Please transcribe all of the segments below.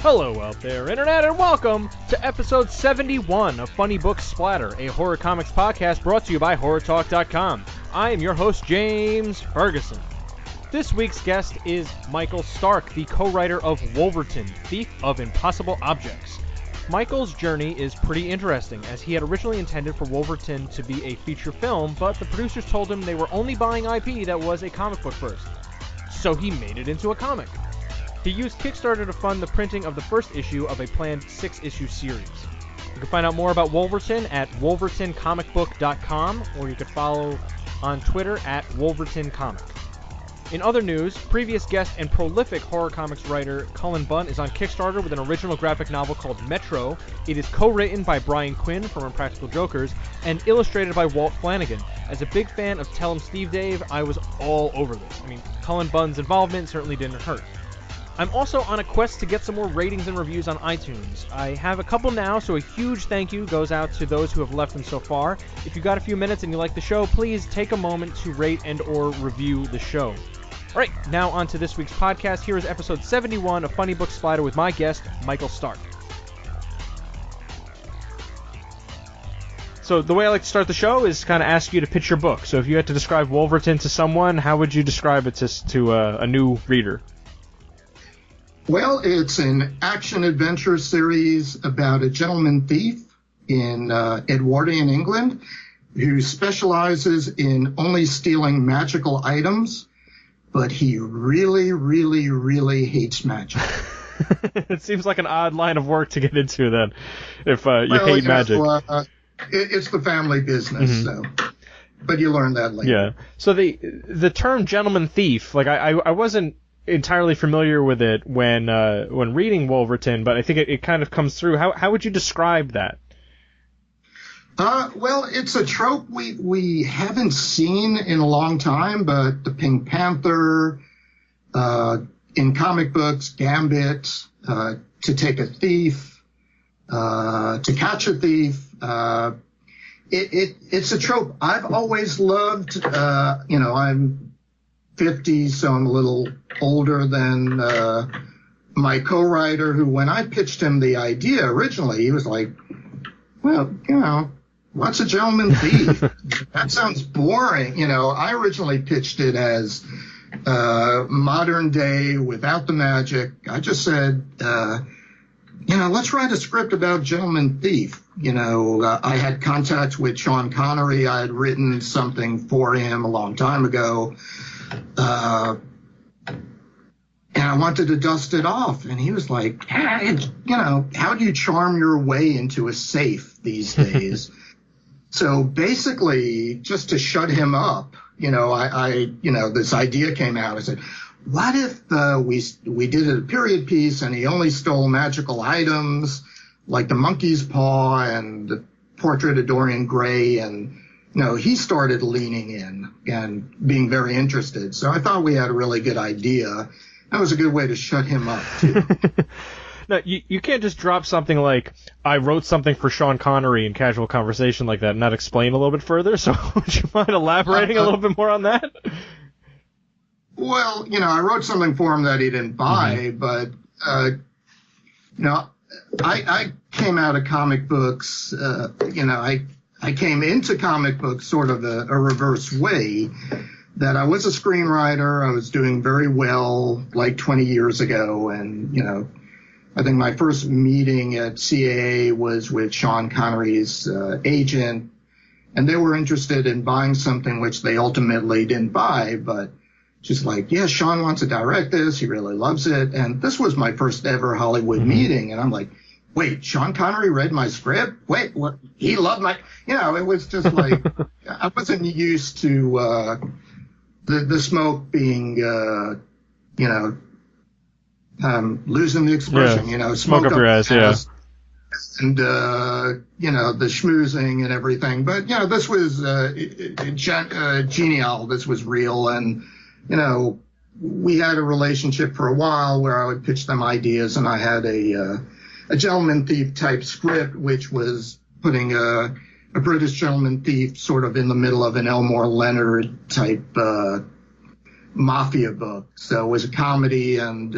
Hello out there, Internet, and welcome to episode 71 of Funny Books Splatter, a horror comics podcast brought to you by HorrorTalk.com. I am your host, James Ferguson. This week's guest is Michael Stark, the co-writer of Wolverton, Thief of Impossible Objects. Michael's journey is pretty interesting, as he had originally intended for Wolverton to be a feature film, but the producers told him they were only buying IP that was a comic book first. So he made it into a comic. He used Kickstarter to fund the printing of the first issue of a planned 6-issue series. You can find out more about Wolverton at wolvertoncomicbook.com, or you could follow on Twitter at wolvertoncomic. In other news, previous guest and prolific horror comics writer Cullen Bunn is on Kickstarter with an original graphic novel called Metro. It is co-written by Brian Quinn from Impractical Jokers and illustrated by Walt Flanagan. As a big fan of Tell 'em Steve Dave, I was all over this. Cullen Bunn's involvement certainly didn't hurt. I'm also on a quest to get some more ratings and reviews on iTunes. I have a couple now, so a huge thank you goes out to those who have left them so far. If you got a few minutes and you like the show, please take a moment to rate and or review the show. Alright, now on to this week's podcast. Here is episode 71 of Funny Book Splatter with my guest, Michael Stark. So the way I like to start the show is kind of ask you to pitch your book. So if you had to describe Wolverton to someone, how would you describe it to a new reader? Well, it's an action-adventure series about a gentleman thief in Edwardian England who specializes in only stealing magical items, but he really, really, really hates magic. It seems like an odd line of work to get into then, if you hate magic. It's the family business, so... But you learn that later. Yeah. So the term gentleman thief, like I wasn't entirely familiar with it when reading Wolverton, but I think it kind of comes through. How would you describe that? Well, it's a trope we haven't seen in a long time, but the Pink Panther, in comic books, Gambit, to take a thief, to catch a thief, it's a trope I've always loved. I'm 50, so I'm a little older than my co-writer, who, when I pitched him the idea originally, he was like, well, what's a gentleman thief? That sounds boring. I originally pitched it as modern day without the magic. I just said, let's write a script about gentleman thief. I had contact with Sean Connery. I had written something for him a long time ago. And I wanted to dust it off, and he was like, how do you charm your way into a safe these days? So basically, just to shut him up, this idea came out. I said, what if we did a period piece and he only stole magical items like the monkey's paw and the portrait of Dorian Gray, and he started leaning in and being very interested. So I thought we had a really good idea. That was a good way to shut him up, too. No, you can't just drop something like, I wrote something for Sean Connery in casual conversation like that and not explain a little bit further. So would you mind elaborating a little bit more on that? Well, I wrote something for him that he didn't buy, but, I came out of comic books, I came into comic books sort of a reverse way, that I was a screenwriter. I was doing very well like 20 years ago. And, I think my first meeting at CAA was with Sean Connery's agent, and they were interested in buying something which they ultimately didn't buy, but just like, yeah, Sean wants to direct this. He really loves it. And this was my first ever Hollywood meeting. And I'm like, wait, Sean Connery read my script? Wait, what? He loved my... it was just like... I wasn't used to the smoke being, losing the expression, smoke up your ass, yeah. And, the schmoozing and everything. But, this was genial. This was real. And, we had a relationship for a while where I would pitch them ideas, and I had a gentleman thief type script, which was putting a British gentleman thief sort of in the middle of an Elmore Leonard type mafia book. So it was a comedy, and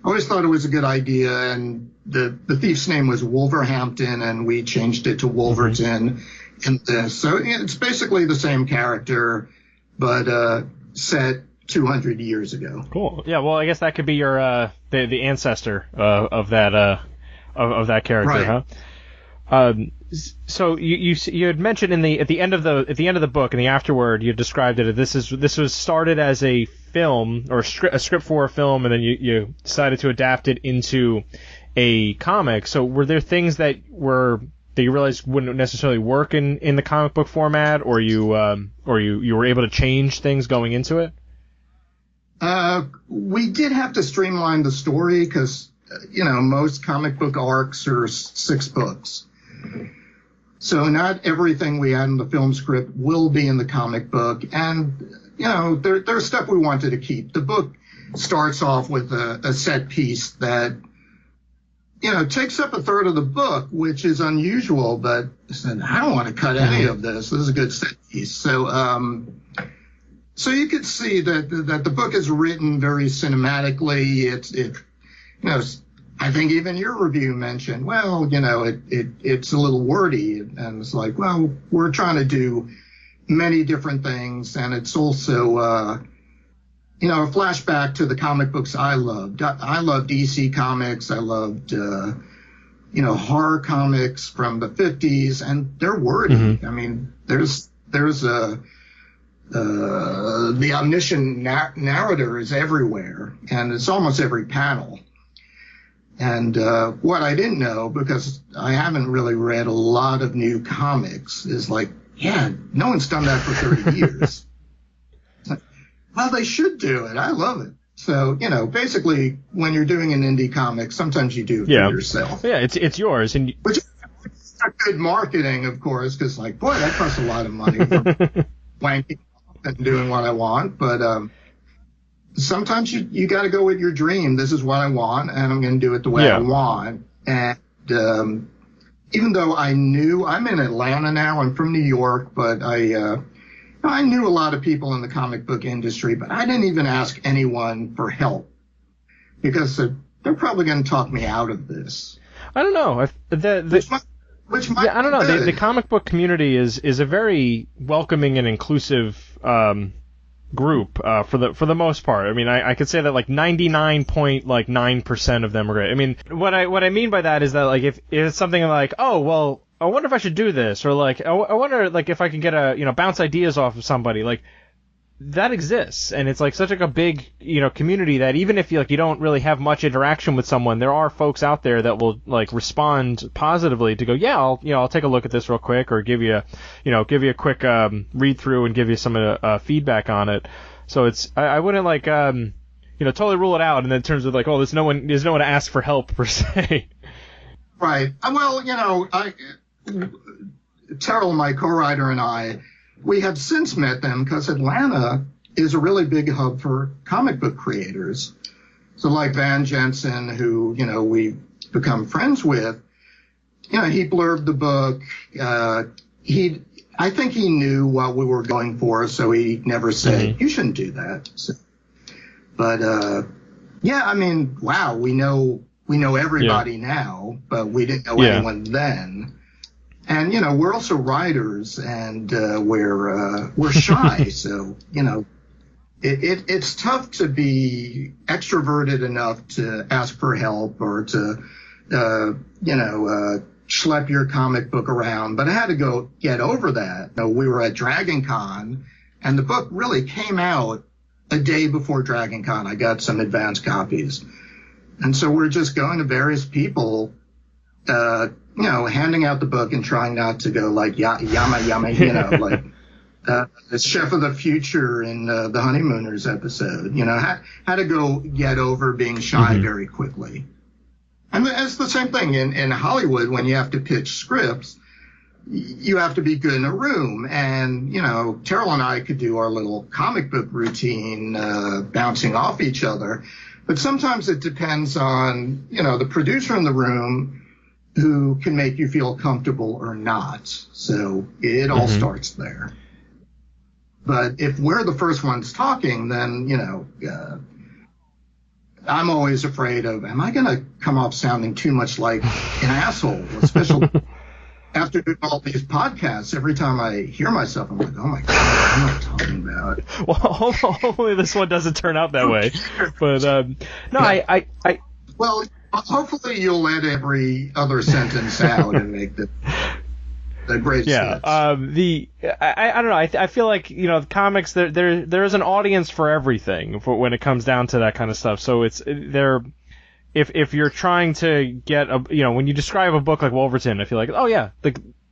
always thought it was a good idea, and the thief's name was Wolverhampton, and we changed it to Wolverton in this. So it's basically the same character, but set 200 years ago. Cool. Yeah. Well, I guess that could be your the ancestor of that character, right. huh? So you had mentioned at the end of the book, in the afterword, you described it. This was started as a film, or a script for a film, and then you decided to adapt it into a comic. So were there things that you realized wouldn't necessarily work in the comic book format, or you were able to change things going into it? We did have to streamline the story because, most comic book arcs are 6 books. So not everything we had in the film script will be in the comic book. And, there's stuff we wanted to keep. The book starts off with a set piece that, takes up a third of the book, which is unusual, but I said, I don't want to cut any of this. This is a good set piece. So you could see that the book is written very cinematically. I think even your review mentioned, well, it's a little wordy, and it's like, well, we're trying to do many different things, and it's also, a flashback to the comic books I loved. I loved DC Comics. I loved, horror comics from the 50s, and they're wordy. Mm-hmm. I mean, there's the omniscient narrator is everywhere, and it's almost every panel. And what I didn't know, because I haven't really read a lot of new comics, is like, yeah, no one's done that for 30 years. Well, they should do it. I love it. So, basically, when you're doing an indie comic, sometimes you do it for yourself. Yeah, it's yours. Which is not good marketing, of course, because, boy, that costs a lot of money for wanking and doing what I want. But sometimes you got to go with your dream. This is what I want, and I'm going to do it the way I want. And even though I'm in Atlanta now, I'm from New York, but I knew a lot of people in the comic book industry, but I didn't even ask anyone for help because they're probably going to talk me out of this. I don't know. Which might I don't know. The comic book community is a very welcoming and inclusive group for the most part. I mean, I could say that 99.9% of them are great. I mean, what I mean by that is that if it's something like, oh well, I wonder if I should do this, or I wonder if I can get bounce ideas off of somebody, that exists, and it's such a big community that even if you don't really have much interaction with someone, there are folks out there that will respond positively to go, yeah, I'll take a look at this real quick, or give you a quick read through and give you some feedback on it. So it's I wouldn't totally rule it out, and in terms of oh, there's no one to ask for help per se. Right. Well, Terrell, my co-writer, and I, we have since met them because Atlanta is a really big hub for comic book creators. So Van Jensen, who, we've become friends with, he blurbed the book. I think he knew what we were going for, so he never said, you shouldn't do that. So, but, I mean, wow, we know everybody now, but we didn't know anyone then. And, we're also writers, and we're shy. So, it's tough to be extroverted enough to ask for help or to, schlep your comic book around. But I had to get over that. We were at Dragon Con, and the book really came out a day before Dragon Con. I got some advance copies. And so we're just going to various people, handing out the book and trying not to go yama, yama, the Chef of the Future in the Honeymooners episode, had to get over being shy very quickly. And it's the same thing in Hollywood. When you have to pitch scripts, you have to be good in a room. And, Terrell and I could do our little comic book routine, bouncing off each other. But sometimes it depends on, the producer in the room who can make you feel comfortable or not. So it all starts there. But if we're the first ones talking, then, I'm always afraid of, am I going to come off sounding too much like an asshole, especially after doing all these podcasts. Every time I hear myself, I'm like, oh my God, what am I talking about? Well, hopefully this one doesn't turn out that way. But, no, yeah. Well, hopefully you'll let every other sentence out and make the great sense. I don't know. I feel like, the comics, there is an audience for everything when it comes down to that kind of stuff. So if you're trying to get when you describe a book like Wolverton, I feel like, oh yeah,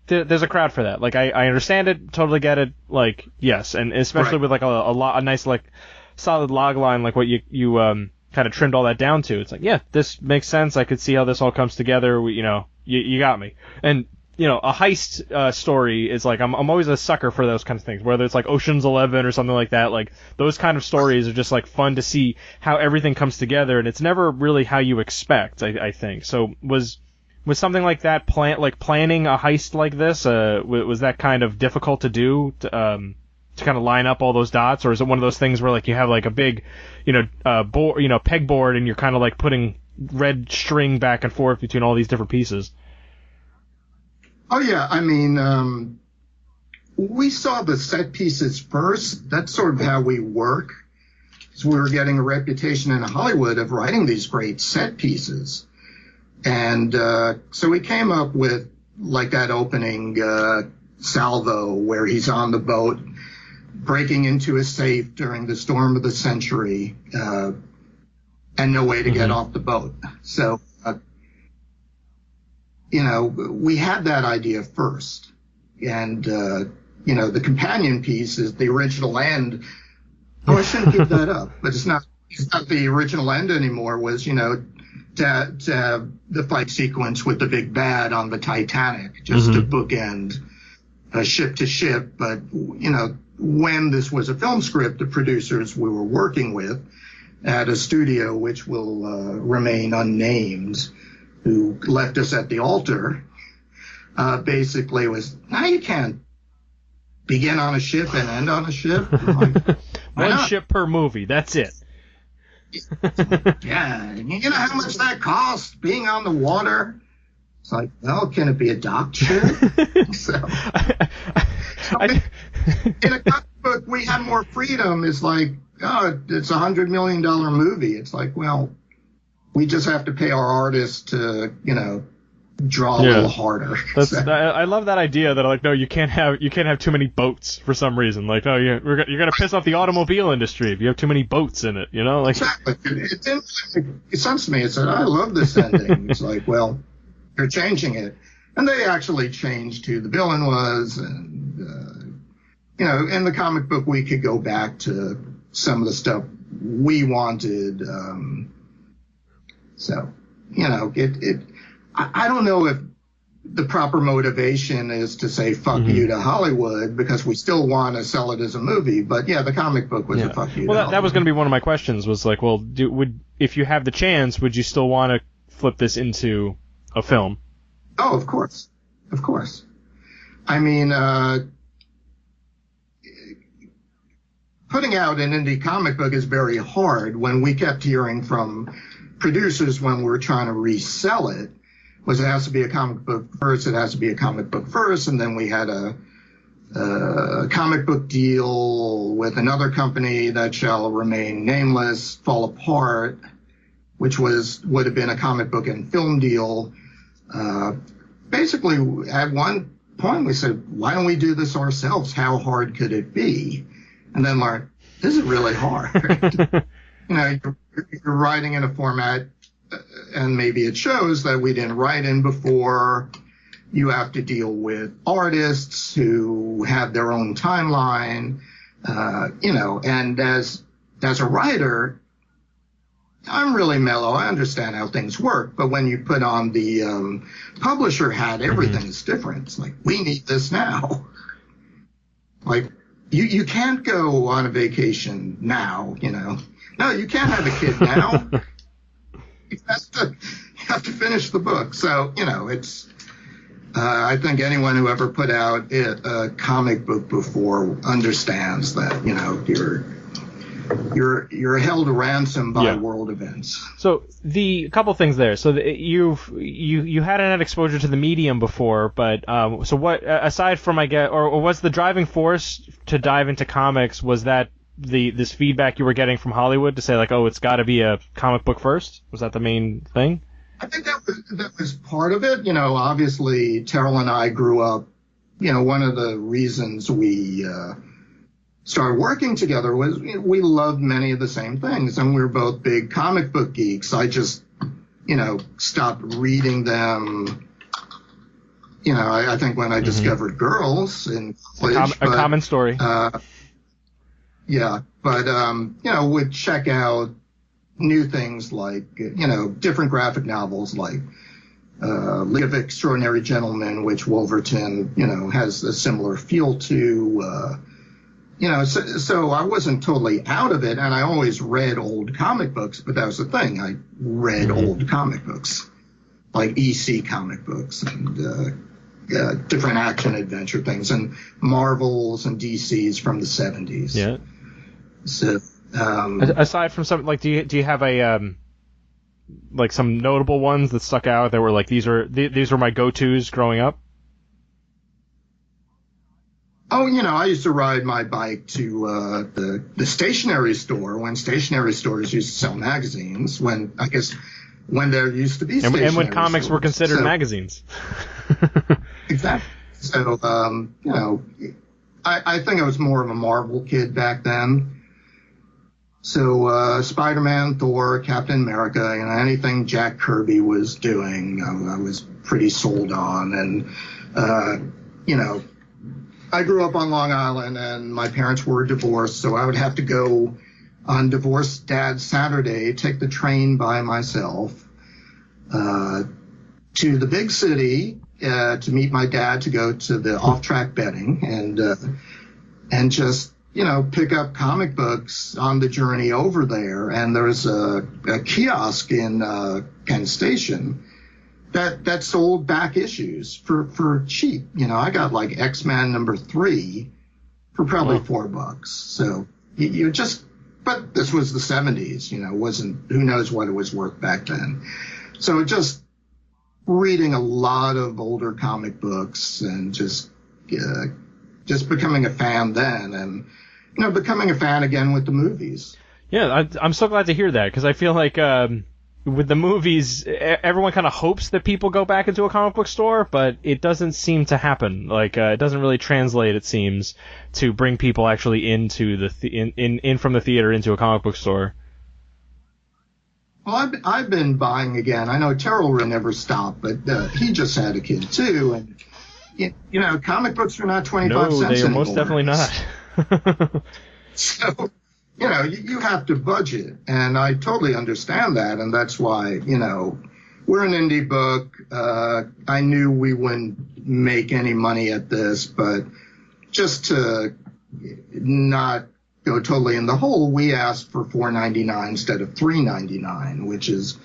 there's a crowd for that. Like I understand it, totally get it. Like yes, and especially with like a nice like solid log line like what you kind of trimmed all that down to. It's like, yeah, this makes sense. I could see how this all comes together. You got me. And a heist story is like, I'm always a sucker for those kind of things, whether it's like Ocean's 11 or something like that. Like those kind of stories are just like fun to see how everything comes together, and it's never really how you expect, I think. So was something like that planning a heist like this, was that kind of difficult to do to kind of line up all those dots, or is it one of those things where like you have like a big pegboard and you're kind of like putting red string back and forth between all these different pieces? Oh, yeah. I mean, we saw the set pieces first. That's sort of how we work. So we were getting a reputation in Hollywood of writing these great set pieces. And so we came up with like that opening salvo where he's on the boat breaking into a safe during the storm of the century and no way to get off the boat. So we had that idea first. And, the companion piece is the original end. Oh, I shouldn't give that up, but it's not the original end anymore, was, to have the fight sequence with the big bad on the Titanic, just to bookend ship to ship. But, when this was a film script, the producers we were working with at a studio, which will remain unnamed, who left us at the altar, basically was, now you can't begin on a ship and end on a ship. Like, one ship per movie, that's it. Yeah, you know how much that costs, being on the water? It's like, well, can it be a docked ship? In a comic book, we have more freedom. It's like, oh, it's $100 million movie. It's like, well, we just have to pay our artists to, draw a little harder. I love that idea that like, no, you can't have too many boats for some reason. Like, no, you're gonna piss off the automobile industry if you have too many boats in it. Like exactly. It sounds to me. It said, I love this ending. It's like, well, you're changing it, and they actually changed who the villain was, and in the comic book we could go back to some of the stuff we wanted. I don't know if the proper motivation is to say fuck you to Hollywood, because we still want to sell it as a movie. But yeah, the comic book was a fuck you. Well, that was going to be one of my questions. Was like, well, if you have the chance, would you still want to flip this into a film? Oh, of course. I mean, putting out an indie comic book is very hard. When we kept hearing from producers when we were trying to resell it, was it has to be a comic book first, and then we had a comic book deal with another company that shall remain nameless fall apart, which would have been a comic book and film deal. Basically, at one point we said, why don't we do this ourselves? How hard could it be? And then learned, this is really hard. You're writing in a format, and maybe it shows that we didn't write in before. You have to deal with artists who have their own timeline, and as a writer, I'm really mellow. I understand how things work. But when you put on the publisher hat, everything is different. It's like, we need this now. Like, you can't go on a vacation now, No, you can't have a kid now. You have to finish the book. So, it's, I think anyone who ever put out a comic book before understands that, you're held to ransom by world events. So a couple things there. So you hadn't had exposure to the medium before, but so what aside from or was the driving force to dive into comics, was that this feedback you were getting from Hollywood to say like, oh, it's got to be a comic book first? Was that the main thing? I think that was part of it. Obviously Terrell and I grew up. One of the reasons we started working together was we loved many of the same things, and we were both big comic book geeks. I just, stopped reading them. I think when I discovered girls in college. A common story. Yeah, but would check out new things like different graphic novels like League of Extraordinary Gentlemen, which Wolverton has a similar feel to. So I wasn't totally out of it, and I always read old comic books, but that was the thing. I read old comic books, like EC comic books and different action adventure things, and Marvels and DCs from the 70s. Yeah. So aside from something like, do you have a like some notable ones that stuck out that were like these were my go-tos growing up? Oh, I used to ride my bike to the stationery store when stationery stores used to sell magazines. When there used to be stationery and when comics stores. were considered magazines. Exactly. So I think I was more of a Marvel kid back then. So Spider-Man, Thor, Captain America, anything Jack Kirby was doing, I was pretty sold on, and I grew up on Long Island, and my parents were divorced, so I would have to go on divorced dad's Saturday, take the train by myself to the big city to meet my dad to go to the off-track betting and just pick up comic books on the journey over there. And there's a kiosk in Penn Station that sold back issues for cheap. I got like X-Men #3 for probably $4. So you just, but this was the 70s, wasn't, who knows what it was worth back then. So just reading a lot of older comic books and just becoming a fan then, and becoming a fan again with the movies. Yeah, I'm so glad to hear that, because I feel like with the movies, everyone kind of hopes that people go back into a comic book store, but it doesn't seem to happen. Like, it doesn't really translate, it seems, to bring people actually into in from the theater into a comic book store. Well, I've been buying again. I know Terrell will never stop, but he just had a kid too, and comic books are not 25 cents anymore. No, they are most definitely not. So, you have to budget, and I totally understand that, and that's why, we're an indie book. I knew we wouldn't make any money at this, but just to not go totally in the hole, we asked for $4.99 instead of $3.99, which is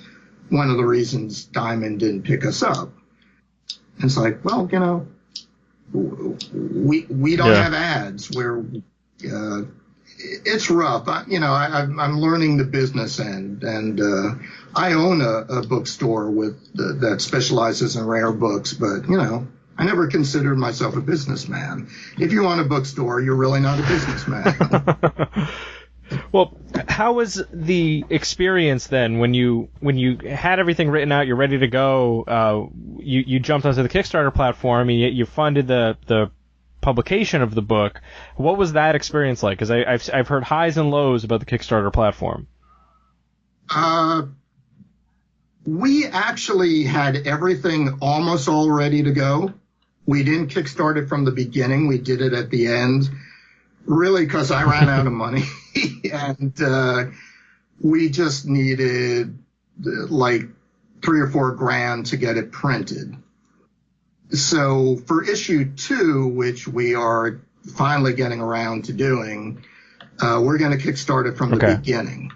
one of the reasons Diamond didn't pick us up. And it's like, well, we don't have ads where it's rough. I'm learning the business end, and I own a bookstore that specializes in rare books, but I never considered myself a businessman. If you own a bookstore, you're really not a businessman. Well, how was the experience then when you had everything written out, you're ready to go, you jumped onto the Kickstarter platform, and you funded the publication of the book? What was that experience like? Because I've heard highs and lows about the Kickstarter platform. We actually had everything almost all ready to go. We didn't kickstart it from the beginning. We did it at the end, really, because I ran out of money. And we just needed like $3 or $4 grand to get it printed. So for issue 2, which we are finally getting around to doing, we're going to kickstart it from the beginning.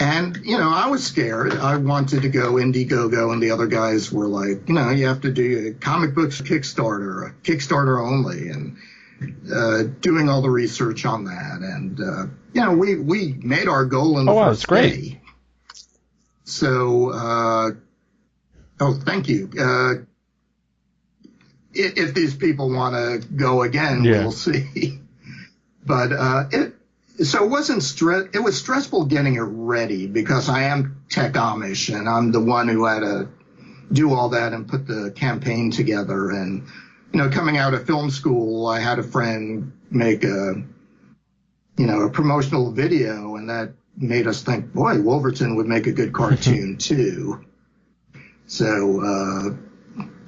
And, I was scared. I wanted to go Indiegogo, and the other guys were like, you have to do comic books Kickstarter only. And doing all the research on that. And, we made our goal in the first day. So, thank you. If these people want to go again, we'll see. But it was stressful getting it ready because I am tech Amish and I'm the one who had to do all that and put the campaign together. And, coming out of film school, I had a friend make a promotional video, and that made us think, boy, Wolverton would make a good cartoon too. So,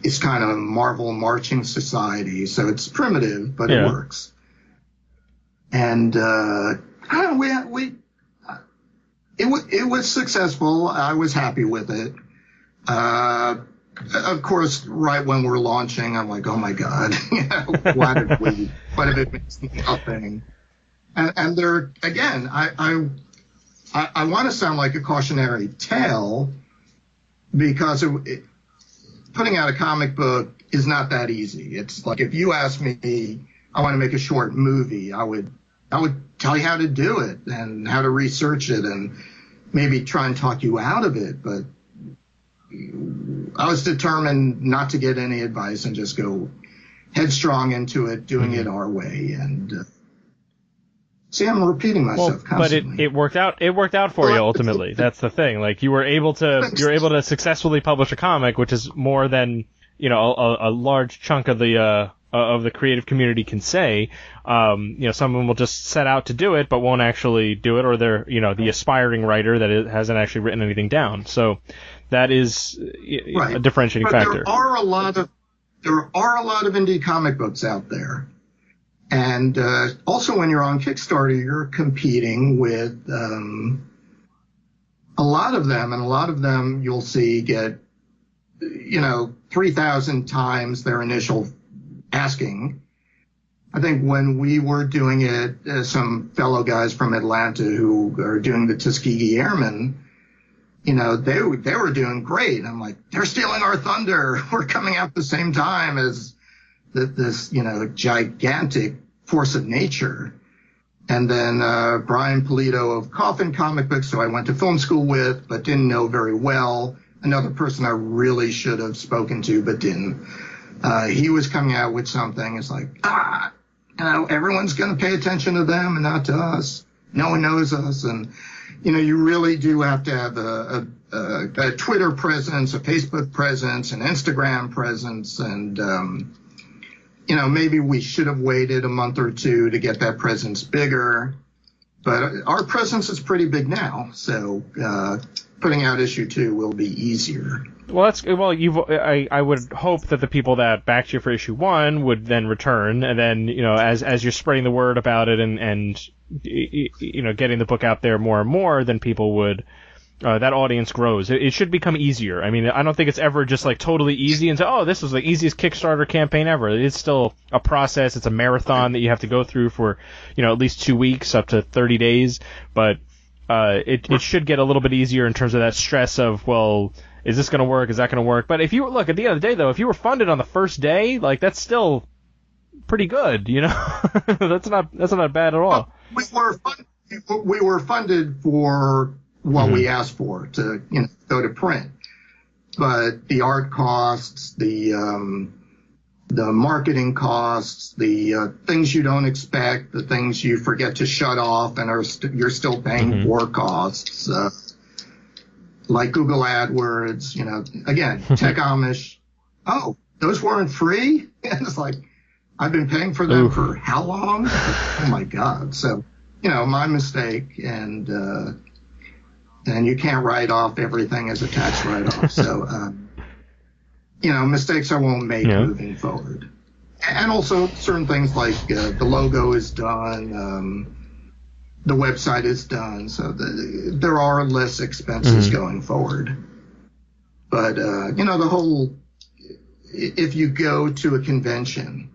it's kind of a Marvel marching society. So it's primitive, but it works. And, it was successful. I was happy with it. Of course, right when we're launching, I'm like, oh my God, what if it makes nothing? And there, again, I want to sound like a cautionary tale because putting out a comic book is not that easy. It's like if you ask me, I want to make a short movie, I would tell you how to do it and how to research it and maybe try and talk you out of it. But I was determined not to get any advice and just go headstrong into it, doing it our way. And see, I'm repeating myself constantly. But it worked out. It worked out for you ultimately. That's the thing. Like you were able to successfally publish a comic, which is more than a large chunk of the creative community can say. Some of them will just set out to do it, but won't actually do it, or they're the aspiring writer that hasn't actually written anything down. So that is a differentiating factor. There are a lot of indie comic books out there. And also when you're on Kickstarter, you're competing with a lot of them, and a lot of them you'll see get 3,000 times their initial asking. I think when we were doing it, some fellow guys from Atlanta who are doing the Tuskegee Airmen, they were doing great. I'm like, they're stealing our thunder. We're coming out the same time as this gigantic force of nature. And then Brian Polito of Coffin Comic Books, who I went to film school with but didn't know very well, another person I really should have spoken to but didn't. He was coming out with something. It's like, everyone's going to pay attention to them and not to us. No one knows us. And, you really do have to have a Twitter presence, a Facebook presence, an Instagram presence. And, maybe we should have waited a month or two to get that presence bigger. But our presence is pretty big now. So putting out issue 2 will be easier. I would hope that the people that backed you for issue 1 would then return, and then as you're spreading the word about it and getting the book out there more and more, then people would that audience grows. It should become easier. I mean, I don't think it's ever just like totally easy and say, oh, this was the easiest Kickstarter campaign ever. It's still a process. It's a marathon that you have to go through for at least 2 weeks up to 30 days, but it should get a little bit easier in terms of that stress of, well, is this going to work? Is that going to work? But if you look at the end of the day, though, if you were funded on the first day, like that's still pretty good, that's not bad at all. We were funded for what we asked for to go to print, but the art costs, the marketing costs, the things you don't expect, the things you forget to shut off and you're still paying for costs. Like Google AdWords, again, Tech Amish. Oh, those weren't free? And it's like, I've been paying for them for how long? Oh my God. So, my mistake, and you can't write off everything as a tax write-off. So, mistakes I won't make moving forward. And also certain things like the logo is done, the website is done, so there are less expenses going forward. But, the whole, if you go to a convention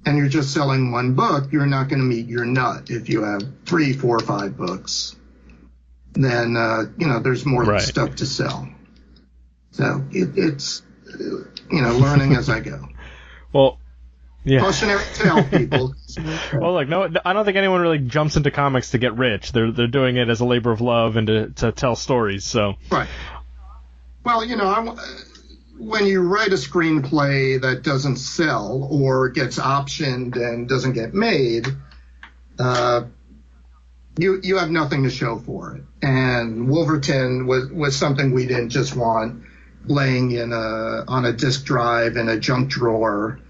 and you're just selling one book, you're not going to meet your nut. If you have 3, 4, 5 books, then, there's more stuff to sell. So it's, learning as I go. Well, Yeah. Cautionary tale, people. Well, look, no, I don't think anyone really jumps into comics to get rich. They're doing it as a labor of love and to tell stories. So. Right. Well, when you write a screenplay that doesn't sell or gets optioned and doesn't get made, you have nothing to show for it. And Wolverton was something we didn't just want laying on a disk drive in a junk drawer.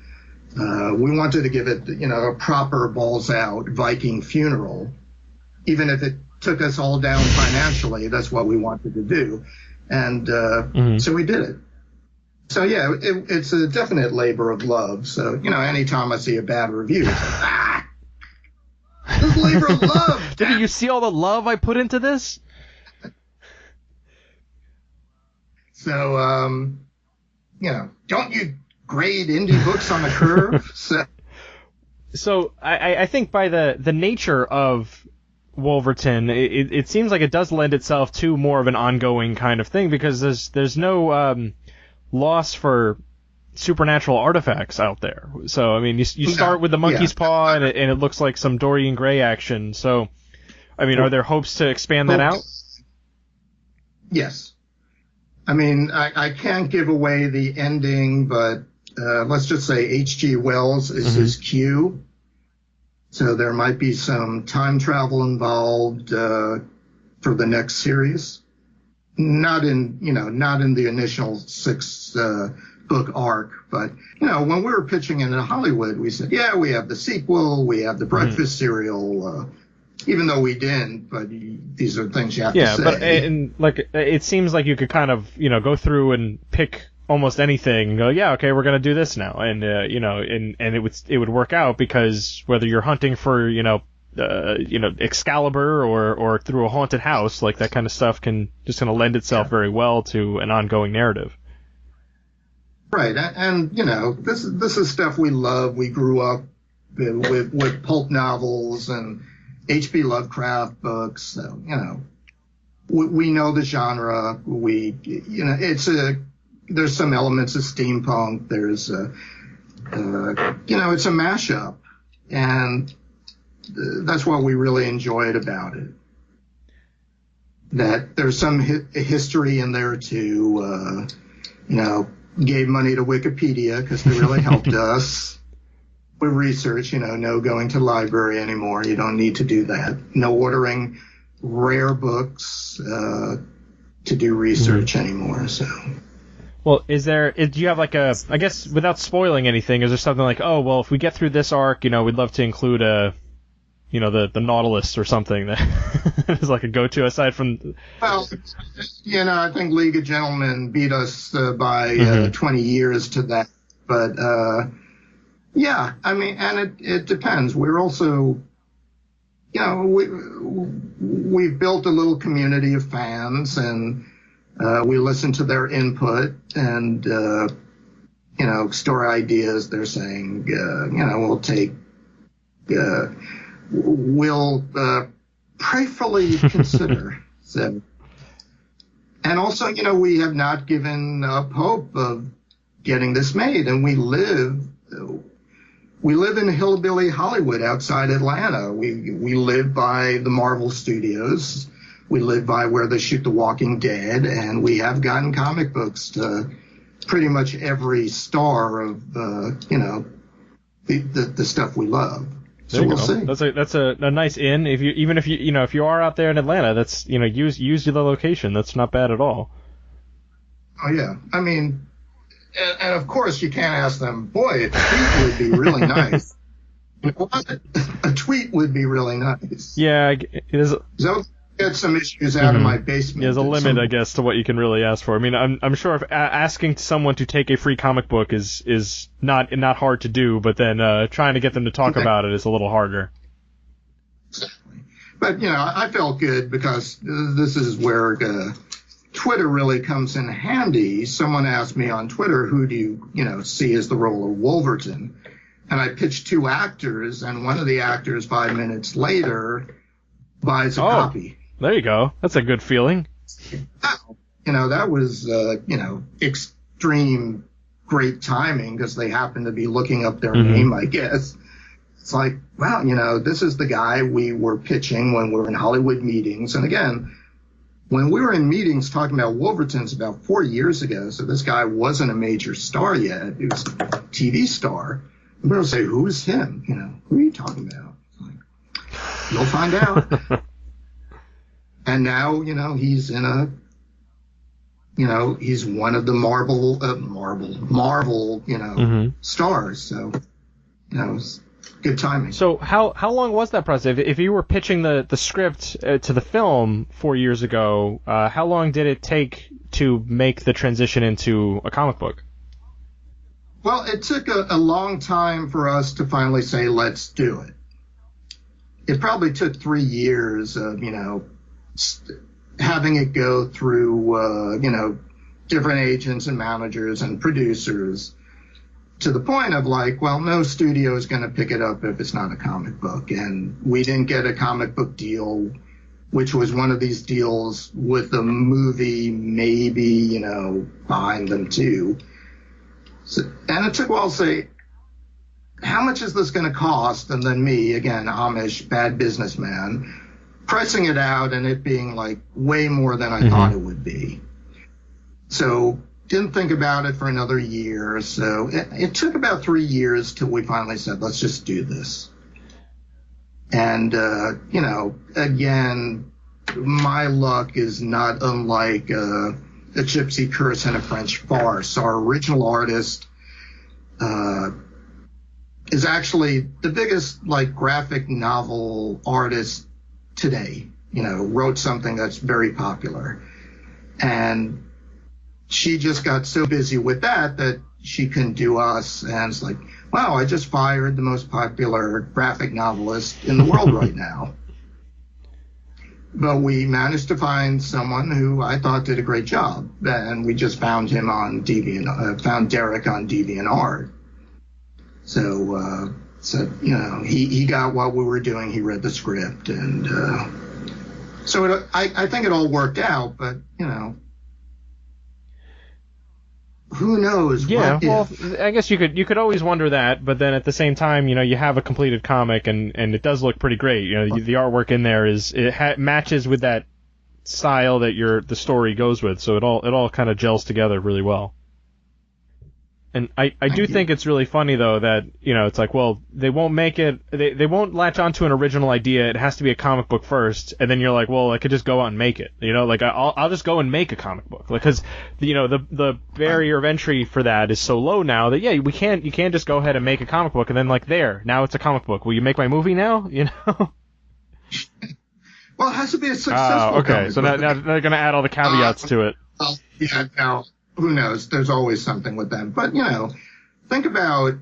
We wanted to give it, a proper balls out Viking funeral, even if it took us all down financially. That's what we wanted to do, and so we did it. So yeah, it's a definite labor of love. So anytime I see a bad review, it's like, this is labor of love. Didn't you see all the love I put into this? So don't you grade indie books on the curve? So I think by the nature of Wolverton, it seems like it does lend itself to more of an ongoing kind of thing, because there's no loss for supernatural artifacts out there. So I mean, you start with the monkey's paw, and it looks like some Dorian Gray action. So I mean, are there hopes to expand that out? Yes. I mean, I can't give away the ending, but let's just say H.G. Wells is his Q. So there might be some time travel involved for the next series. Not in the initial 6 book arc, but when we were pitching it in Hollywood, we said, yeah, we have the sequel, we have the breakfast cereal. Even though we didn't, but these are things you have to say. Yeah, but it seems like you could kind of go through and pick almost anything and go, yeah, okay, we're gonna do this now, and it would work out, because whether you're hunting for Excalibur or through a haunted house, like that kind of stuff can just kind of lend itself very well to an ongoing narrative. Right, and this is stuff we love. We grew up with pulp novels and H.P. Lovecraft books. So we know the genre. There's some elements of steampunk. There's it's a mashup, and that's what we really enjoyed about it. That there's some history in there too. Gave money to Wikipedia because they really helped us with research. No going to the library anymore. You don't need to do that. No ordering rare books to do research anymore. So. Well, do you have I guess without spoiling anything, is there something like, oh, well, if we get through this arc, we'd love to include the Nautilus or something that is like a go-to aside from... Well, I think League of Gentlemen beat us by 20 years to that. But, yeah, I mean, and it depends. We're also, we've built a little community of fans, and we listen to their input and, story ideas. They're saying, we'll take... we'll prayerfully consider. So, and also, we have not given up hope of getting this made, and we live in hillbilly Hollywood outside Atlanta. We live by the Marvel Studios. We live by where they shoot The Walking Dead, and we have gotten comic books to pretty much every star of the stuff we love. So we'll see. That's a nice in. If you are out there in Atlanta, that's use the location. That's not bad at all. Oh yeah, I mean, and of course you can't ask them. Boy, a tweet would be really nice. A tweet would be really nice. Yeah, it is. So get some issues out of my basement. There's a limit, I guess, to what you can really ask for. I mean, I'm sure if asking someone to take a free comic book is not hard to do, but then trying to get them to talk about it is a little harder. Exactly. But I felt good because this is where Twitter really comes in handy. Someone asked me on Twitter, who do you see as the role of Wolverton? And I pitched 2 actors, and one of the actors 5 minutes later buys a copy. There you go. That's a good feeling. That was, extreme great timing because they happened to be looking up their name, I guess. It's like, wow, you know, this is the guy we were pitching when we were in Hollywood meetings. And again, when we were in meetings talking about Wolvertons about 4 years ago, so this guy wasn't a major star yet. He was a TV star. And people say, who's him? You know, who are you talking about? It's like, you'll find out. And now, you know, he's in a, you know, he's one of the Marvel, you know, stars. So, you know, it's good timing. So how long was that process? If you were pitching the script to the film 4 years ago, how long did it take to make the transition into a comic book? Well, it took a long time for us to finally say, let's do it. It probably took 3 years of, you know, having it go through, you know, different agents and managers and producers to the point of like, well, no studio is going to pick it up if it's not a comic book. And we didn't get a comic book deal, which was one of these deals with a movie maybe, you know, behind them too. So, and it took a while to say, how much is this going to cost? And then me, again, Amish, bad businessman, pricing it out and it being like way more than I thought it would be. So didn't think about it for another year. So it took about 3 years till we finally said, let's just do this. And, you know, again, my luck is not unlike a gypsy curse and a French farce. Our original artist is actually the biggest, like, graphic novel artist today, you know, wrote something that's very popular. And she just got so busy with that she couldn't do us. And it's like, wow, I just fired the most popular graphic novelist in the world right now. But we managed to find someone who I thought did a great job. And we just found him on found Derek on DeviantArt. So, you know, he got what we were doing. He read the script. And so I think it all worked out. But, you know, who knows? Yeah, well, I guess you could always wonder that, but then at the same time, you know, you have a completed comic and it does look pretty great. You know, the artwork in there matches with that style that the story goes with, so it all kind of gels together really well. And I do think it's really funny, though, that, you know, it's like, well, they won't make it, they won't latch onto an original idea. It has to be a comic book first. And then you're like, well, I could just go out and make it. You know, like, I'll just go and make a comic book. Like, because, you know, the barrier of entry for that is so low now that, yeah, you can't just go ahead and make a comic book and then, like, now it's a comic book. Will you make my movie now? You know? Well, it has to be a successful okay. So now they're going to add all the caveats to it. Yeah, now, who knows? There's always something with them. But, you know, think about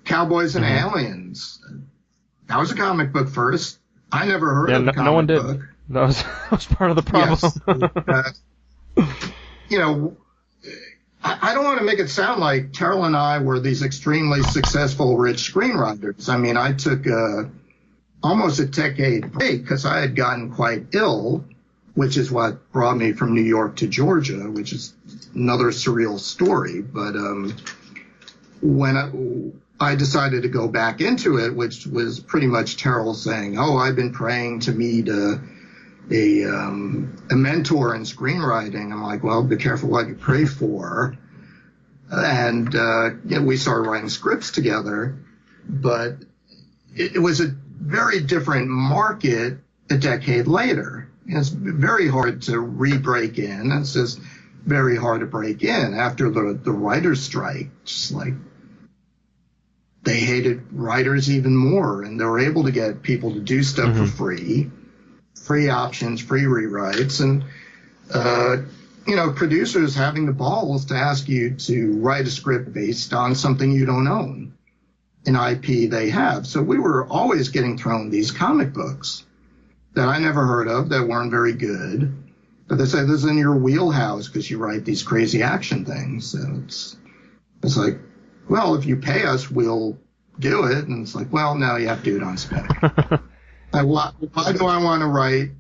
Cowboys and Aliens. That was a comic book first. I never heard of a comic book. No one did. That was part of the problem. Yes. You know, I don't want to make it sound like Terrell and I were these extremely successful, rich screenwriters. I mean, I took almost a decade break because I had gotten quite ill, which is what brought me from New York to Georgia, which is another surreal story. But when I decided to go back into it, which was pretty much Terrell saying, oh, I've been praying to meet a mentor in screenwriting. I'm like, well, be careful what you pray for. And we started writing scripts together. But it was a very different market a decade later. It's very hard to re-break in. It's just very hard to break in after the writer's strike. Just like they hated writers even more, and they were able to get people to do stuff for free options, free rewrites, and you know, producers having the balls to ask you to write a script based on something you don't own, an IP they have. So we were always getting thrown these comic books that I never heard of, that weren't very good. But they say, this is in your wheelhouse because you write these crazy action things. So it's like, well, if you pay us, we'll do it. And it's like, well, no, you have to do it on spec. Why do I want to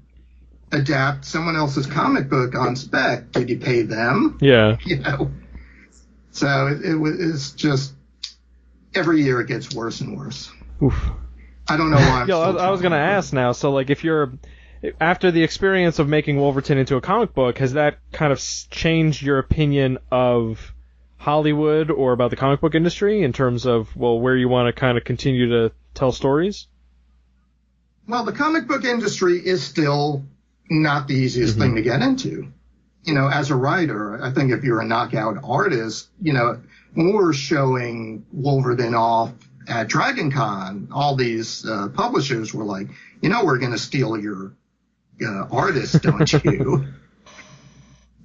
adapt someone else's comic book on spec? Did you pay them? Yeah. You know? So it's just every year it gets worse and worse. Oof. I don't know why. I was going to ask now. So, like, after the experience of making Wolverton into a comic book, has that kind of changed your opinion of Hollywood or about the comic book industry in terms of, well, where you want to kind of continue to tell stories? Well, the comic book industry is still not the easiest thing to get into. You know, as a writer, I think if you're a knockout artist, you know, when we were showing Wolverton off at Dragon Con, all these publishers were like, you know, we're going to steal your artist, don't you?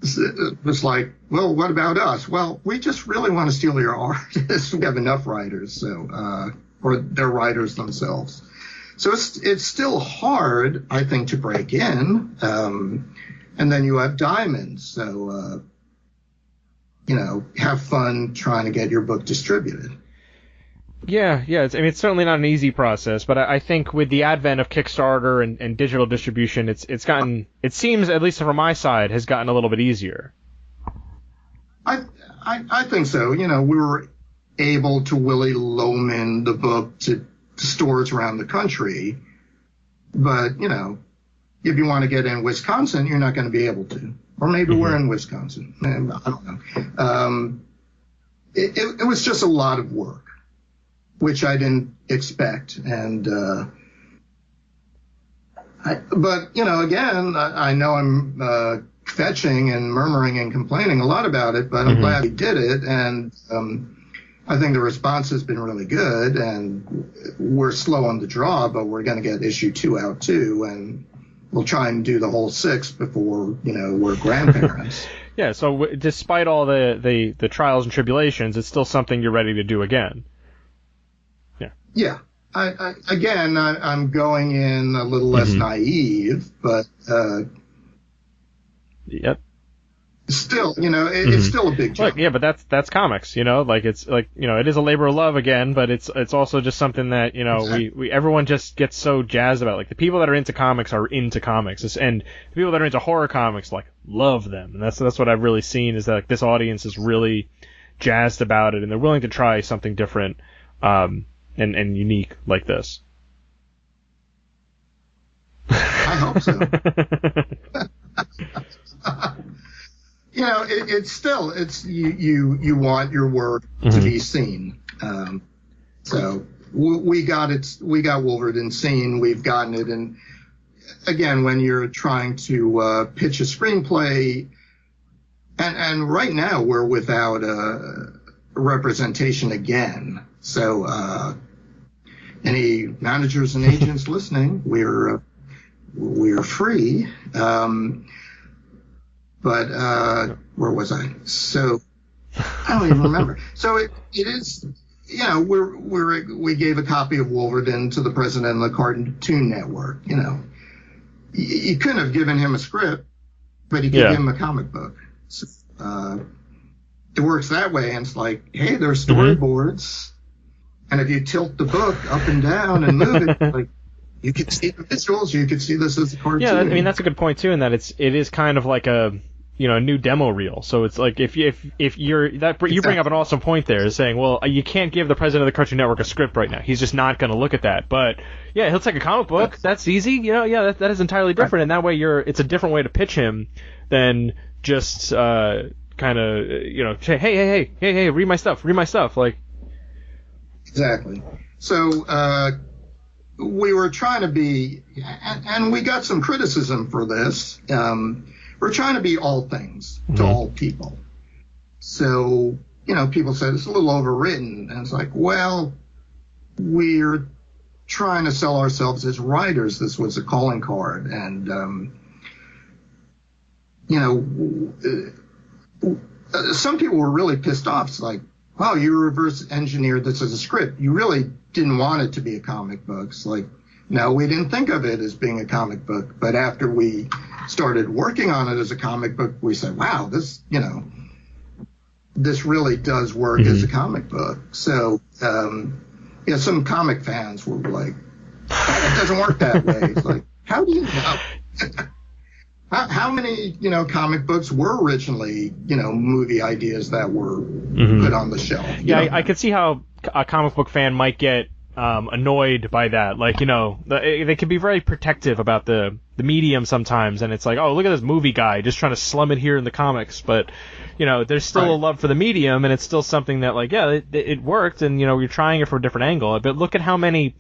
It was like, well, what about us? Well, we just really want to steal your artists. We have enough writers, so or they're writers themselves. So it's still hard, I think, to break in. And then you have Diamond, so you know, have fun trying to get your book distributed. Yeah. It's certainly not an easy process, but I think with the advent of Kickstarter and digital distribution, it seems, at least from my side, has gotten a little bit easier. I think so. You know, we were able to Willy Loman the book to stores around the country, but, you know, if you want to get in Wisconsin, you're not going to be able to. Or maybe we're in Wisconsin. I don't know. It was just a lot of work, which I didn't expect. And, but, you know, again, I know I'm fetching and murmuring and complaining a lot about it, but I'm glad we did it. And I think the response has been really good. And we're slow on the draw, but we're going to get issue 2 out too. And we'll try and do the whole 6 before, you know, we're grandparents. Yeah, so despite all the trials and tribulations, it's still something you're ready to do again. Yeah. I'm going in a little less naive, but yep. Still, you know, it's still a big jump. Look, yeah, but that's comics, you know, like it's like, you know, it is a labor of love again, but it's also just something that, you know, exactly. Everyone just gets so jazzed about. Like the people that are into comics are into comics, and the people that are into horror comics like love them, and that's what I've really seen is that like, this audience is really jazzed about it, and they're willing to try something different, and unique like this. I hope so. You know, it's you want your work to be seen. So we got Wolverton seen. We've gotten it. And again, when you're trying to pitch a screenplay, and right now we're without representation again. So any managers and agents listening, we're free. But where was I? So I don't even remember. So it is, you know, we gave a copy of Wolverton to the president of the Cartoon Network. You know, you couldn't have given him a script, but he gave him a comic book. So, it works that way, and it's like, hey, there are storyboards, and if you tilt the book up and down and move it, like. You could see the visuals. You could see this as a cartoon. Yeah, I mean that's a good point too, in that it is kind of like a new demo reel. So it's like if you're that you bring up an awesome point there, is saying, well, you can't give the president of the Cartoon Network a script right now. He's just not going to look at that. But yeah, he'll take a comic book. That's easy. You know, yeah, that is entirely different, and that way it's a different way to pitch him than just kind of say, hey, read my stuff, like. Exactly. So. We were trying to be, and we got some criticism for this. We're trying to be all things to all people. So, you know, people said it's a little overwritten. And it's like, well, we're trying to sell ourselves as writers. This was a calling card. And, you know, some people were really pissed off. It's like, wow, you reverse engineered this as a script. You really didn't want it to be a comic book. It's like, no, we didn't think of it as being a comic book. But after we started working on it as a comic book, we said, wow, this really does work as a comic book. So, yeah, some comic fans were like, it doesn't work that way. It's like, how do you know? How many, comic books were originally, movie ideas that were put on the shelf? Yeah, I could see how a comic book fan might get annoyed by that. Like, they can be very protective about the medium sometimes, and it's like, oh, look at this movie guy just trying to slum it here in the comics. But, there's still a love for the medium, and it's still something that, like, yeah, it worked, and, you're trying it from a different angle. But look at how many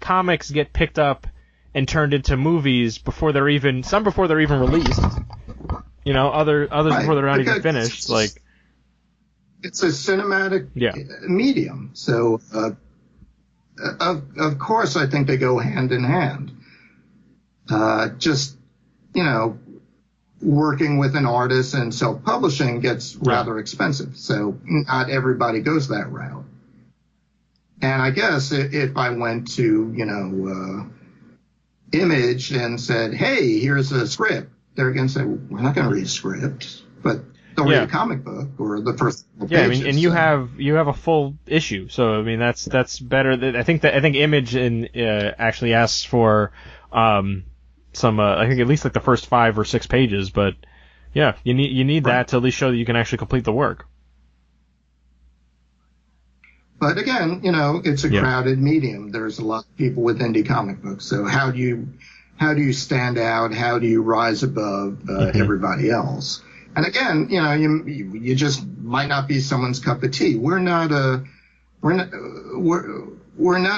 comics get picked up and turned into movies before they're even released. Others before they're not even finished. Like, it's a cinematic medium, so of course I think they go hand in hand. Just working with an artist and self-publishing gets rather expensive, so not everybody goes that route. And I guess if I went to Image and said, hey, here's a script, they're going to say, well, we're not going to read a script, but they'll read a comic book or the first pages. Yeah, I mean, and you have a full issue, so I mean that's better. I think Image actually asks for some I think at least like the first 5 or 6 pages, but yeah, you need that to at least show that you can actually complete the work. But again, it's a crowded medium. There's a lot of people with indie comic books. So how do you stand out? How do you rise above everybody else? And again, you just might not be someone's cup of tea. We're not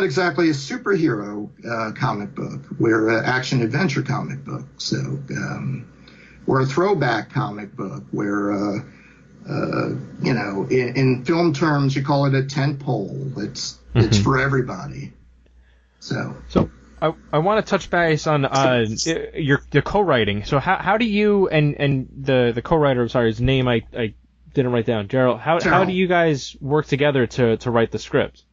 exactly a superhero comic book. We're an action adventure comic book. So we're a throwback comic book. We're in film terms, you call it a tent pole. It's for everybody. So I want to touch base on your co-writing. So how do you and the co-writer, I'm sorry, his name I didn't write down, Gerald. How do you guys work together to write the script?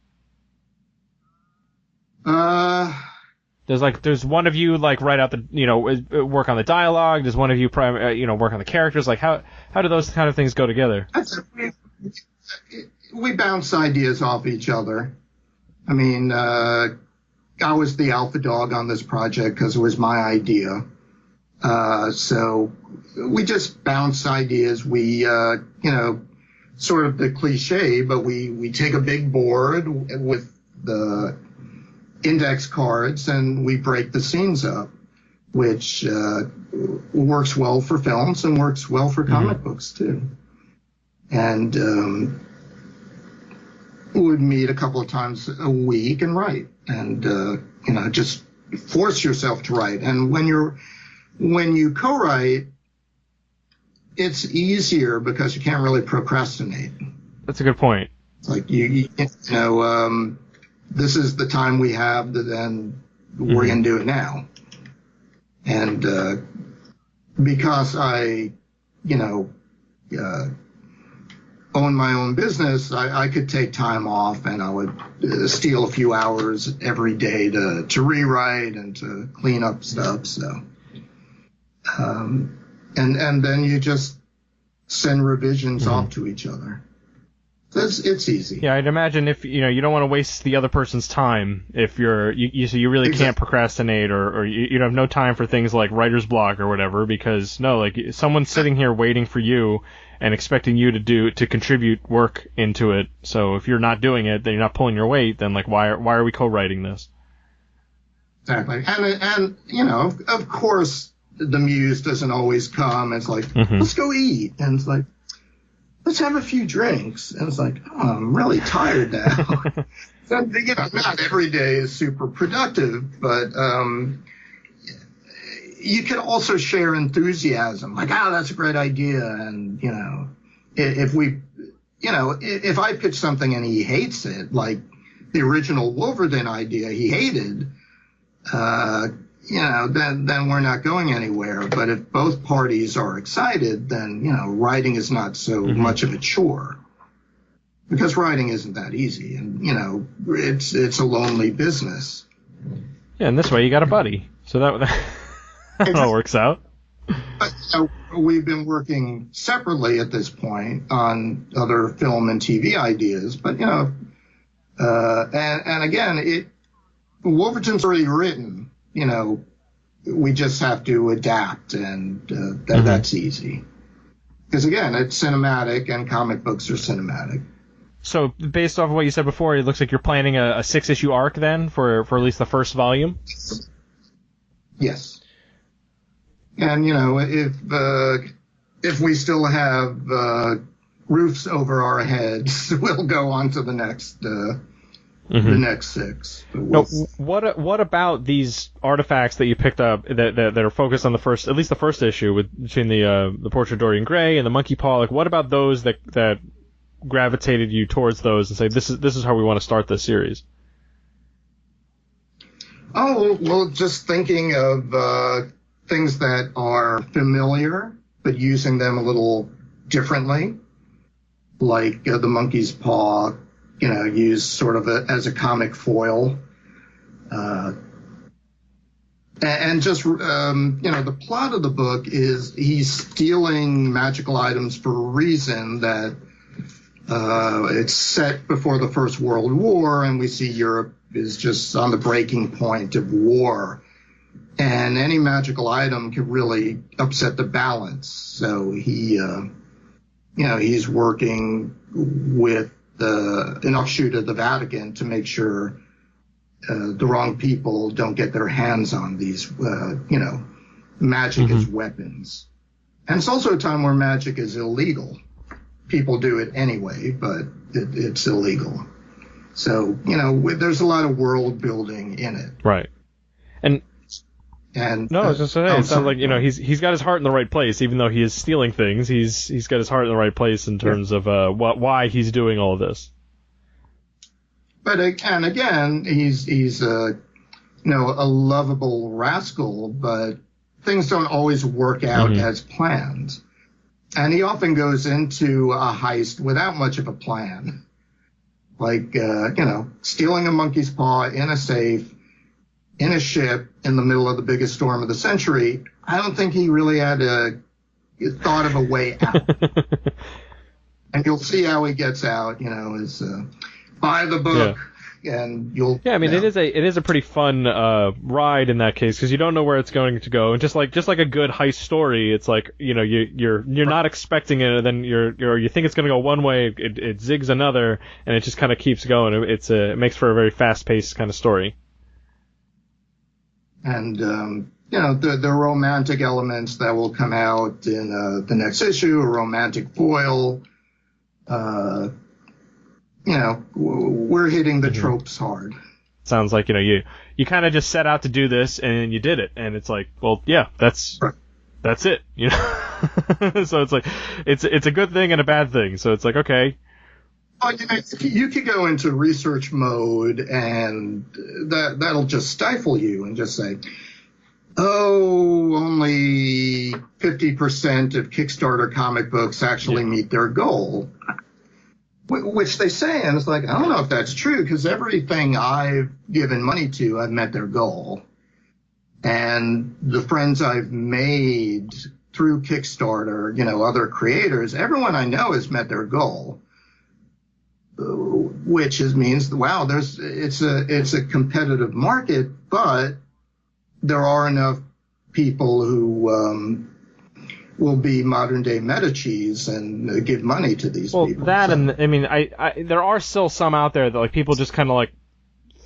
Does one of you write out the work on the dialogue? Does one of you work on the characters? Like how do those kind of things go together? We bounce ideas off each other. I mean, I was the alpha dog on this project because it was my idea. So we just bounce ideas. We sort of the cliche, but we take a big board with the index cards and we break the scenes up, which works well for films and works well for comic books too. And we would meet a couple of times a week and write, and just force yourself to write. And when you co-write, it's easier because you can't really procrastinate. That's a good point. It's like this is the time we have, then we're going to do it now. And because I, own my own business, I could take time off and I would steal a few hours every day to rewrite and to clean up stuff. So, and then you just send revisions off to each other. It's easy. Yeah, I'd imagine if you don't want to waste the other person's time if you really can't procrastinate or you have no time for things like writer's block or whatever, because someone's sitting here waiting for you and expecting you to contribute work into it. So if you're not doing it, then you're not pulling your weight. Then why are we co-writing this? Exactly, and of course the muse doesn't always come. It's like let's go eat, and it's like, let's have a few drinks. And it's like, oh, I'm really tired now. So, not every day is super productive, but you can also share enthusiasm. Like, that's a great idea. And, if I pitch something and he hates it, like the original Wolverton idea he hated, then we're not going anywhere. But if both parties are excited, then, writing is not so much of a chore, because writing isn't that easy. And, it's a lonely business. Yeah, and this way you got a buddy. So that all works out. But, we've been working separately at this point on other film and TV ideas. But, and again, Wolverton's already written, we just have to adapt, and that's easy. Because again, it's cinematic, and comic books are cinematic. So, based off of what you said before, it looks like you're planning a 6-issue arc then for at least the first volume? Yes. And, if we still have roofs over our heads, we'll go on to the next the next 6. Now, what about these artifacts that you picked up that are focused on at least the first issue between the Portrait of Dorian Gray and the Monkey Paw? Like, what about those that gravitated you towards those and say this is how we want to start this series? Oh, well, just thinking of things that are familiar, but using them a little differently, like the Monkey's Paw, used sort of as a comic foil. And just, the plot of the book is he's stealing magical items for a reason that it's set before the First World War, and we see Europe is just on the breaking point of war. And any magical item could really upset the balance. So he's working with an offshoot of the Vatican to make sure the wrong people don't get their hands on these, magic as weapons. And it's also a time where magic is illegal. People do it anyway, but it's illegal. So, there's a lot of world building in it. Right. And no, I was just saying, it sounds like he's got his heart in the right place, even though he is stealing things. He's got his heart in the right place in terms of why he's doing all of this. But again, he's a lovable rascal, but things don't always work out as planned, and he often goes into a heist without much of a plan, like stealing a monkey's paw in a safe. In a ship in the middle of the biggest storm of the century. I don't think he really had thought of a way out. And you'll see how he gets out, is buy the book and you'll... Yeah, I mean, it is a pretty fun ride in that case, because you don't know where it's going to go. And just like a good heist story, it's like, you're not expecting it, and then you think it's going to go one way, it zigs another, and it just kind of keeps going. It makes for a very fast-paced kind of story. And, the romantic elements that will come out in the next issue, a romantic foil. We're hitting the tropes hard. Sounds like, you kind of just set out to do this and you did it. And it's like, well, yeah, that's it. So it's like, it's a good thing and a bad thing. So it's like, okay. You could go into research mode, and that'll just stifle you and just say, only 50% of Kickstarter comic books actually meet their goal, which they say, and it's like, I don't know if that's true, because everything I've given money to, I've met their goal. And the friends I've made through Kickstarter, other creators, everyone I know has met their goal. Which means, wow, it's a competitive market, but there are enough people who will be modern day Medicis and give money to these people. And I mean, I there are still some out there that like people just kind of like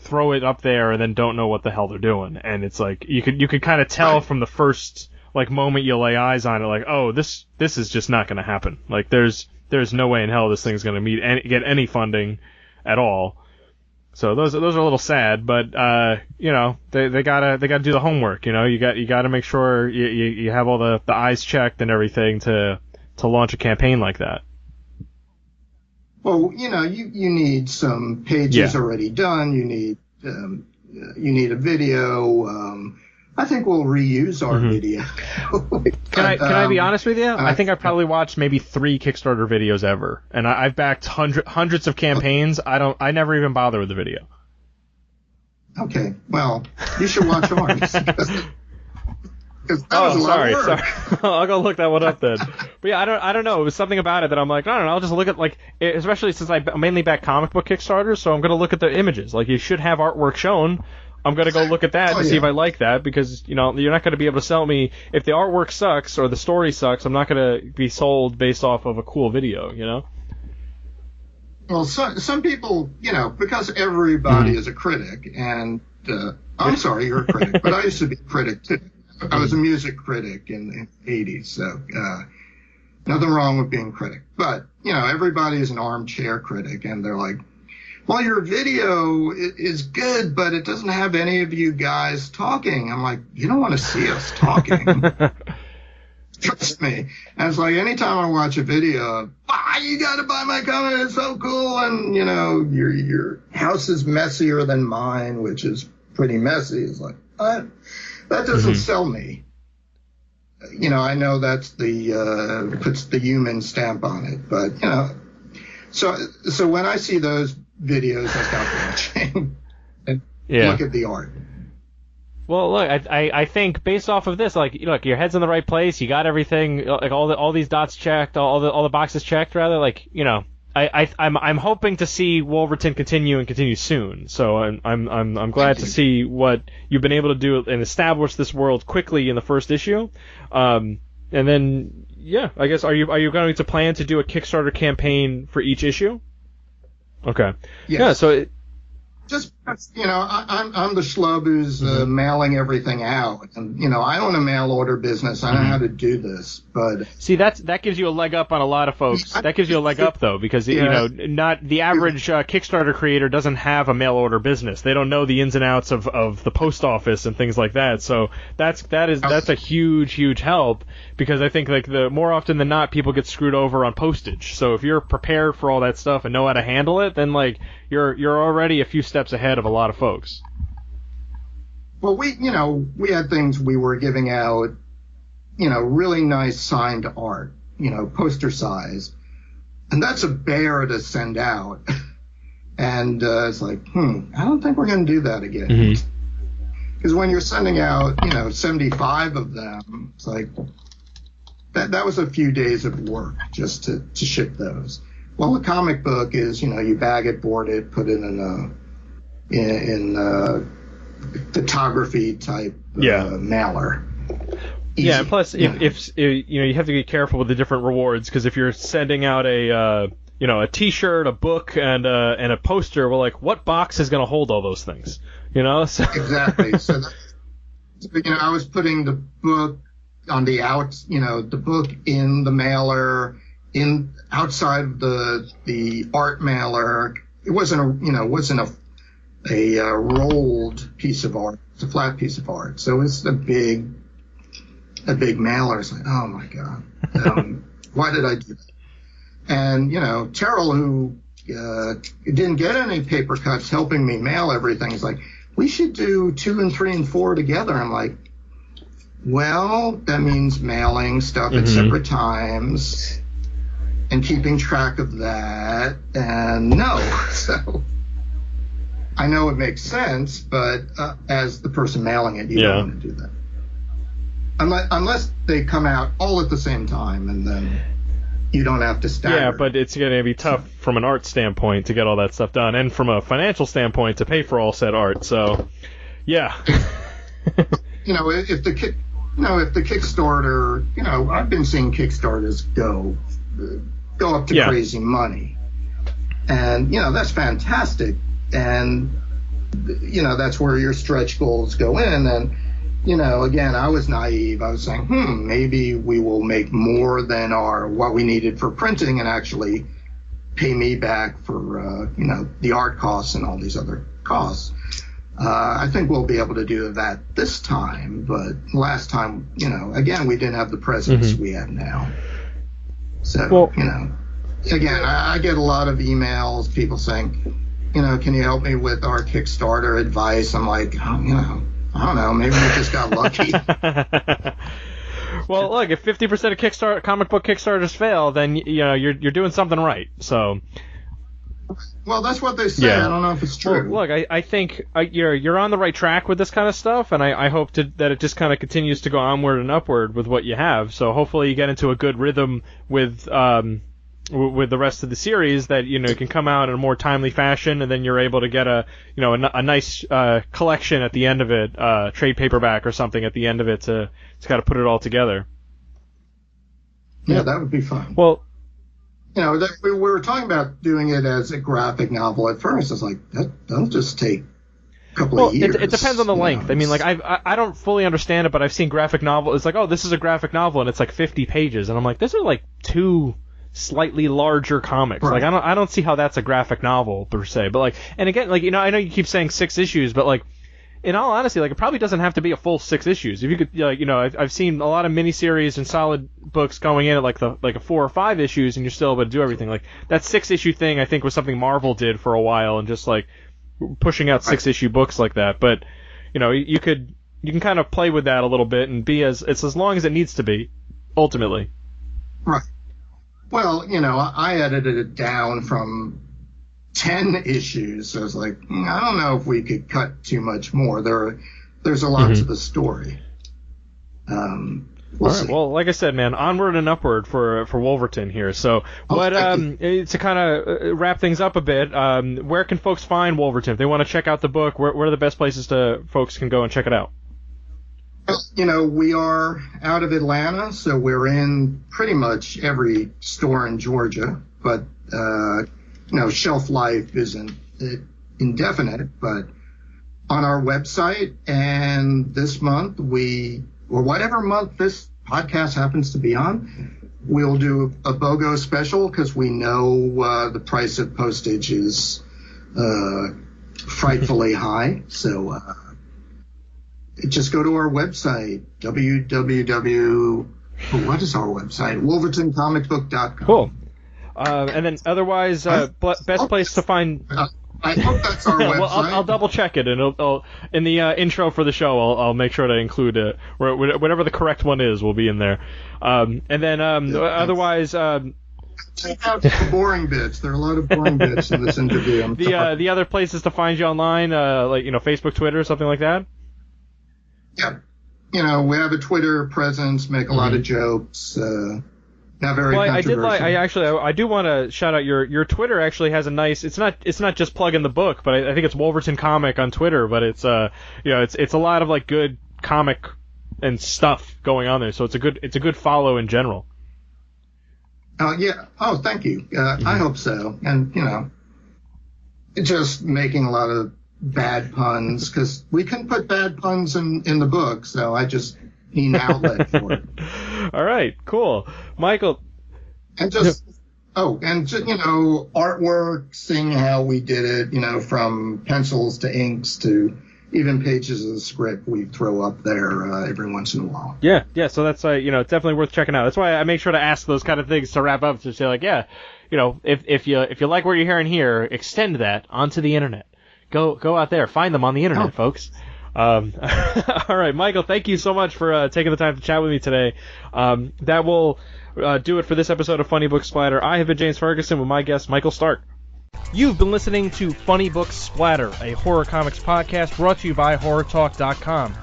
throw it up there and then don't know what the hell they're doing, and it's like you could kind of tell from the first like moment you lay eyes on it, like, oh, this is just not going to happen. Like there's no way in hell this thing's going to get any funding at all. So those are a little sad, but they gotta do the homework. You gotta make sure you have all the I's checked and everything to launch a campaign like that. Well, you need some pages already done. You need a video. I think we'll reuse our video. Can I be honest with you? I think I've probably watched maybe 3 Kickstarter videos ever, and I've backed hundreds of campaigns. I never even bother with the video. Okay, well, you should watch ours. Sorry. I'll go look that one up then. But yeah, I don't know. It was something about it that I'm like, I don't know. I'll just look at especially since I mainly back comic book Kickstarters, so I'm gonna look at the images. Like you should have artwork shown. I'm going to go look at that see if I like that, because, you're not going to be able to sell me, if the artwork sucks or the story sucks, I'm not going to be sold based off of a cool video, Well, some people, because everybody is a critic, and I'm sorry, you're a critic, but I used to be a critic too. I was a music critic in the 80s, so nothing wrong with being a critic. But, everybody is an armchair critic, and they're like, well, your video is good, but it doesn't have any of you guys talking. I'm like, you don't want to see us talking. Trust me. And it's like, anytime I watch a video, you got to buy my comic, it's so cool, and, your house is messier than mine, which is pretty messy. It's like, that doesn't sell me. I know that's puts the human stamp on it, but, so when I see those videos, I stop watching and look at the art. Well, look, I think based off of this, your head's in the right place. You got everything, all these dots checked, all the boxes checked, rather. I'm hoping to see Wolverton continue soon. So I'm glad to see what you've been able to do and establish this world quickly in the first issue. And then, I guess are you going to plan to do a Kickstarter campaign for each issue? Okay. Yes. Yeah. So. Just, I'm the schlub who's mailing everything out. And, I own a mail order business. I know how to do this. But see, that gives you a leg up on a lot of folks. That gives you a leg up, though, because, not the average Kickstarter creator doesn't have a mail order business. They don't know the ins and outs of the post office and things like that. So that's a huge help, because I think, the more often than not, people get screwed over on postage. So if you're prepared for all that stuff and know how to handle it, then, you're already a few steps ahead of a lot of folks. Well, we had things we were giving out, really nice signed art, poster size. And that's a bear to send out. And it's like, I don't think we're going to do that again. Because when you're sending out, 75 of them, it's like, that was a few days of work just to ship those. Well, a comic book is, you bag it, board it, put it in a photography type mailer. Easy. Yeah, and plus, if you have to be careful with the different rewards, because if you're sending out a T-shirt, a book, and a poster, well, what box is going to hold all those things? So. Exactly. So, I was putting the book on the the book in the mailer. Outside of the art mailer, it wasn't a rolled piece of art. It's a flat piece of art. So it's a big mailer. It's like, oh my God, why did I do that? And Terrell, who didn't get any paper cuts, helping me mail everything, is like, we should do 2 and 3 and 4 together. I'm like, well, that means mailing stuff at separate times. And keeping track of that, and no. So I know it makes sense, but as the person mailing it, you don't want to do that. Unless they come out all at the same time, and then you don't have to stagger. Yeah, but it's going to be tough from an art standpoint to get all that stuff done, and from a financial standpoint to pay for all said art. So, yeah. If the Kickstarter, I've been seeing Kickstarters go up to crazy money. And, that's fantastic. And, that's where your stretch goals go in. And, again, I was naive. I was saying, maybe we will make more than what we needed for printing and actually pay me back for, the art costs and all these other costs. I think we'll be able to do that this time. But last time, again, we didn't have the presence we have now. So, again, I get a lot of emails, people saying, can you help me with our Kickstarter advice? I'm like, I don't know, maybe we just got lucky. Well, look, if 50% of comic book Kickstarters fail, then you're doing something right. So. Well, that's what they say. I don't know if it's true. Well, look, I think you're on the right track with this kind of stuff, and I hope that it just kind of continues to go onward and upward with what you have. So hopefully you get into a good rhythm with with the rest of the series that it can come out in a more timely fashion, and then you're able to get a nice collection at the end of it, trade paperback or something at the end of it to kind of put it all together. Yeah, that would be fun. Well, we were talking about doing it as a graphic novel at first. It's like that'll just take a couple of years. It depends on the length. I mean, like I don't fully understand it, but I've seen graphic novel. It's like, oh, this is a graphic novel, and it's like 50 pages, and I'm like, these are like 2 slightly larger comics. Right. Like I don't see how that's a graphic novel per se. But like, and again, like I know you keep saying 6 issues, but like in all honesty, like it probably doesn't have to be a full 6 issues. If you could, I've seen a lot of miniseries and solid books going in at like a 4 or 5 issues, and you're still able to do everything. Like that 6-issue thing, I think was something Marvel did for a while, and just like pushing out 6-issue books like that. But you can kind of play with that a little bit and be it's as long as it needs to be, ultimately. Right. Well, I edited it down from 10 issues. So I was like, I don't know if we could cut too much more. There's a lot to the story. We'll see. Well, like I said, man, onward and upward for Wolverton here. So, to kind of wrap things up a bit, where can folks find Wolverton if they want to check out the book? Where are the best places folks can go and check it out? We are out of Atlanta, so we're in pretty much every store in Georgia. But shelf life isn't indefinite. But on our website, and this month or whatever month this podcast happens to be on, we'll do a BOGO special because we know the price of postage is frightfully high. So just go to our website, what is our website? WolvertonComicBook.com. Cool. And then otherwise, best place to find... I hope that's our website. Well, I'll double check it, and I'll in the intro for the show, I'll make sure to include it. Whatever the correct one is will be in there. And then otherwise, check out the boring bits. There are a lot of boring bits in this interview. The other places to find you online, like Facebook, Twitter, something like that. Yeah, we have a Twitter presence, make a lot of jokes. Not very controversial. I do want to shout out your Twitter. Actually has a nice. It's not just plugging the book, but I think it's Wolverton Comic on Twitter. But it's it's a lot of like good comic and stuff going on there. So it's a good follow in general. Yeah. Oh, thank you. I hope so. And just making a lot of bad puns because we can put bad puns in the book. So I just need an outlet for it. All right, cool, Michael. And artwork, seeing how we did it, from pencils to inks to even pages of the script we throw up there every once in a while. Yeah. So that's it's definitely worth checking out. That's why I make sure to ask those kind of things to wrap up to say like, if you like what you're hearing here, extend that onto the internet. Go out there, find them on the internet, folks. All right, Michael, thank you so much for taking the time to chat with me today. That will do it for this episode of Funny Books Splatter. I have been James Ferguson with my guest, Michael Stark. You've been listening to Funny Books Splatter, a horror comics podcast brought to you by HorrorTalk.com.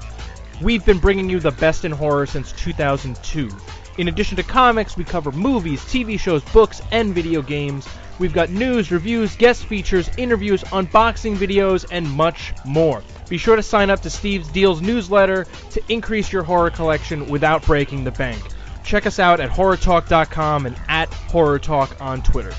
We've been bringing you the best in horror since 2002. In addition to comics, we cover movies, TV shows, books, and video games. We've got news, reviews, guest features, interviews, unboxing videos, and much more. Be sure to sign up to Steve's Deals newsletter to increase your horror collection without breaking the bank. Check us out at HorrorTalk.com and at HorrorTalk on Twitter.